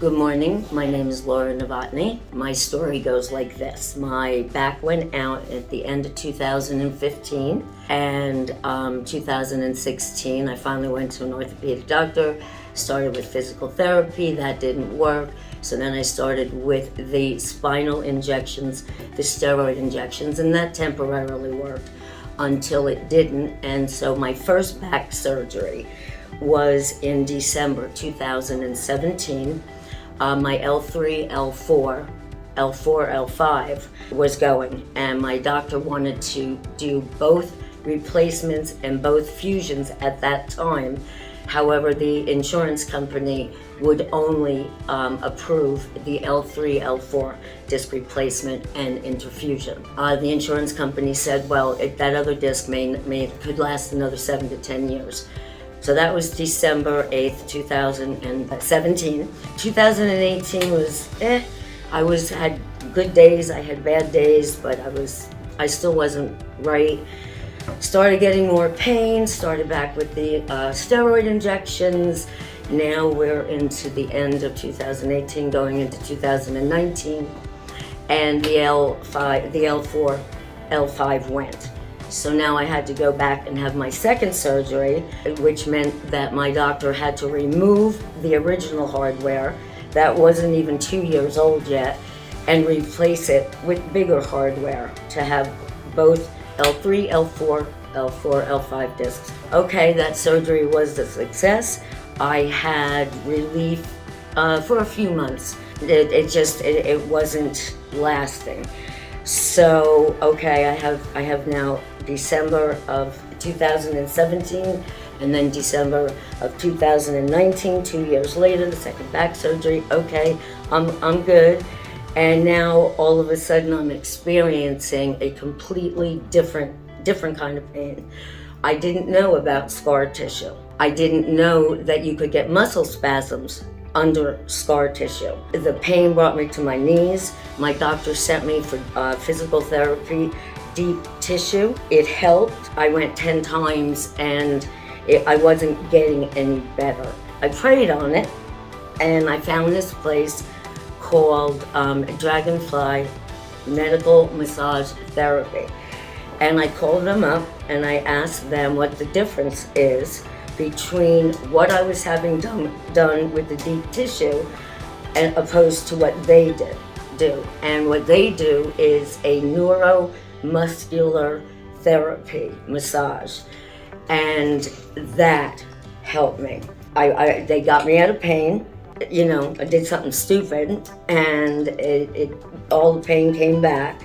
Good morning. My name is Laura Novotny. My story goes like this. My back went out at the end of 2015, and 2016 I finally went to an orthopedic doctor, started with physical therapy. That didn't work. So then I started with the spinal injections, the steroid injections, and that temporarily worked until it didn't. And so my first back surgery was in December 2017. My L3, L4, L5 was going, and my doctor wanted to do both replacements and both fusions at that time. However, the insurance company would only approve the L3, L4 disc replacement and interfusion. The insurance company said, well, that other disc could last another 7 to 10 years. So that was December 8th, 2017. 2018 was I had good days, I had bad days, but I still wasn't right. Started getting more pain, started back with the steroid injections. Now we're into the end of 2018, going into 2019, and the L4, L5 went. So now I had to go back and have my second surgery, which meant that my doctor had to remove the original hardware that wasn't even 2 years old yet and replace it with bigger hardware to have both L3, L4, L5 discs. Okay, that surgery was a success. I had relief for a few months. It wasn't lasting. So, okay, I have now December of 2017 and then December of 2019, 2 years later, the second back surgery. Okay, I'm good. And now all of a sudden I'm experiencing a completely different kind of pain. I didn't know about scar tissue. I didn't know that you could get muscle spasms under scar tissue. The pain brought me to my knees. My doctor sent me for physical therapy, deep tissue. It helped. I went 10 times and I wasn't getting any better. I prayed on it and I found this place called Dragonfly Medical Massage Therapy. And I called them up and I asked them what the difference is between what I was having done with the deep tissue and opposed to what they do. And what they do is a neuromuscular therapy massage. And that helped me. They got me out of pain. You know, I did something stupid and all the pain came back.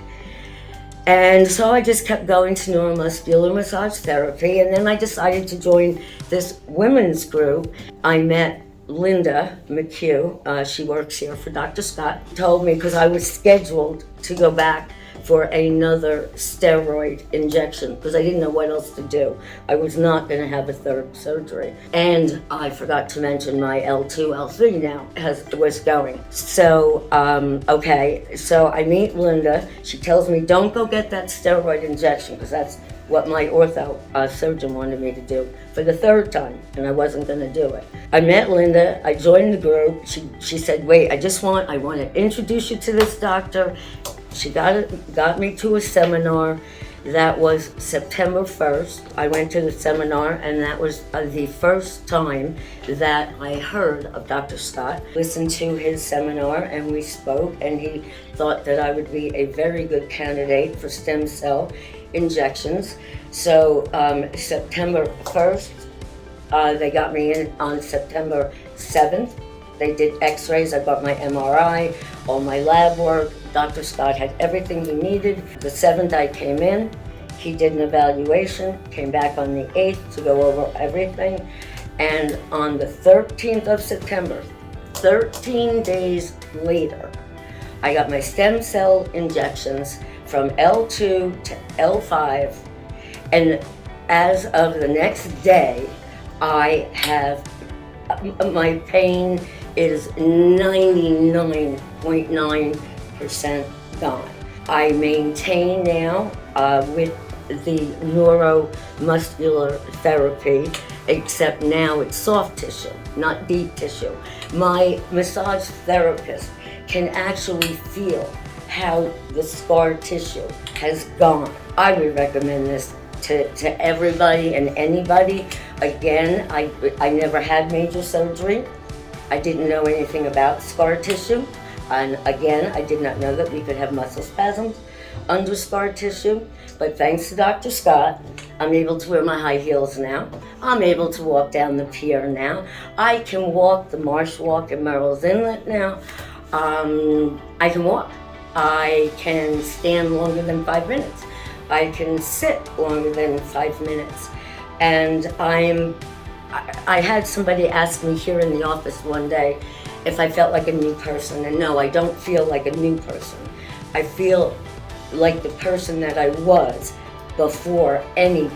And so I just kept going to neuromuscular massage therapy, and then I decided to join this women's group. I met Linda McHugh, she works here for Dr. Scott, told me, because I was scheduled to go back for another steroid injection because I didn't know what else to do. I was not going to have a third surgery. And I forgot to mention my L2, L3 now was going. So, okay, so I meet Linda. She tells me, don't go get that steroid injection because that's what my ortho surgeon wanted me to do for the third time, and I wasn't going to do it. I met Linda, I joined the group. She said, wait, I want to introduce you to this doctor. She got me to a seminar. That was September 1st. I went to the seminar, and that was the first time that I heard of Dr. Scott. Listened to his seminar, and we spoke, and he thought that I would be a very good candidate for stem cell injections. So September 1st, they got me in on September 7th. They did x-rays, I got my MRI, all my lab work. Dr. Scott had everything he needed. The 7th I came in, he did an evaluation, came back on the 8th to go over everything. And on the 13th of September, 13 days later, I got my stem cell injections from L2 to L5. And as of the next day, I have, my pain is 99.9% gone. I maintain now with the neuromuscular therapy except now it's soft tissue, not deep tissue. My massage therapist can actually feel how the scar tissue has gone. I would recommend this to everybody and anybody. Again, I never had major surgery. I didn't know anything about scar tissue. And again, I did not know that we could have muscle spasms under scar tissue. But thanks to Dr. Scott, I'm able to wear my high heels now. I'm able to walk down the pier now. I can walk the Marsh Walk in Merrill's Inlet now. I can walk. I can stand longer than 5 minutes. I can sit longer than 5 minutes. And I had somebody ask me here in the office one day if I felt like a new person. And no, I don't feel like a new person. I feel like the person that I was before any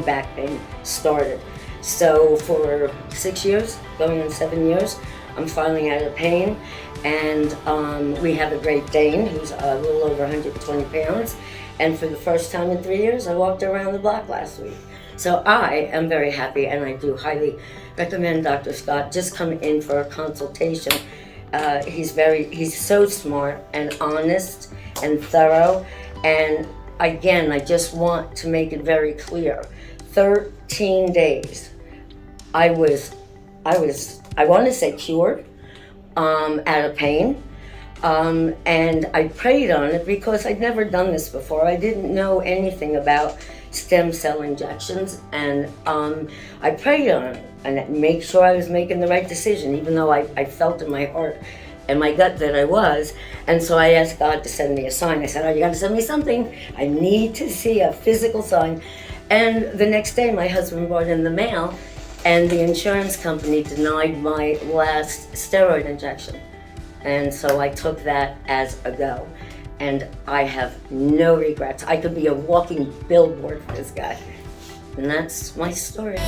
back pain started. So for 6 years, going on 7 years, I'm finally out of pain. And we have a Great Dane who's a little over 120 pounds. And for the first time in 3 years, I walked around the block last week. So I am very happy, and I do highly recommend Dr. Scott. Just come in for a consultation. He's so smart and honest and thorough. And again, I just want to make it very clear. 13 days, I want to say cured, out of pain. And I prayed on it because I'd never done this before. I didn't know anything about stem cell injections, and I prayed on it and make sure I was making the right decision, even though I felt in my heart and my gut that I was. And so I asked God to send me a sign. I said, oh, you got to send me something. I need to see a physical sign. And the next day, my husband brought in the mail, and the insurance company denied my last steroid injection. And so I took that as a go. And I have no regrets. I could be a walking billboard for this guy. And that's my story.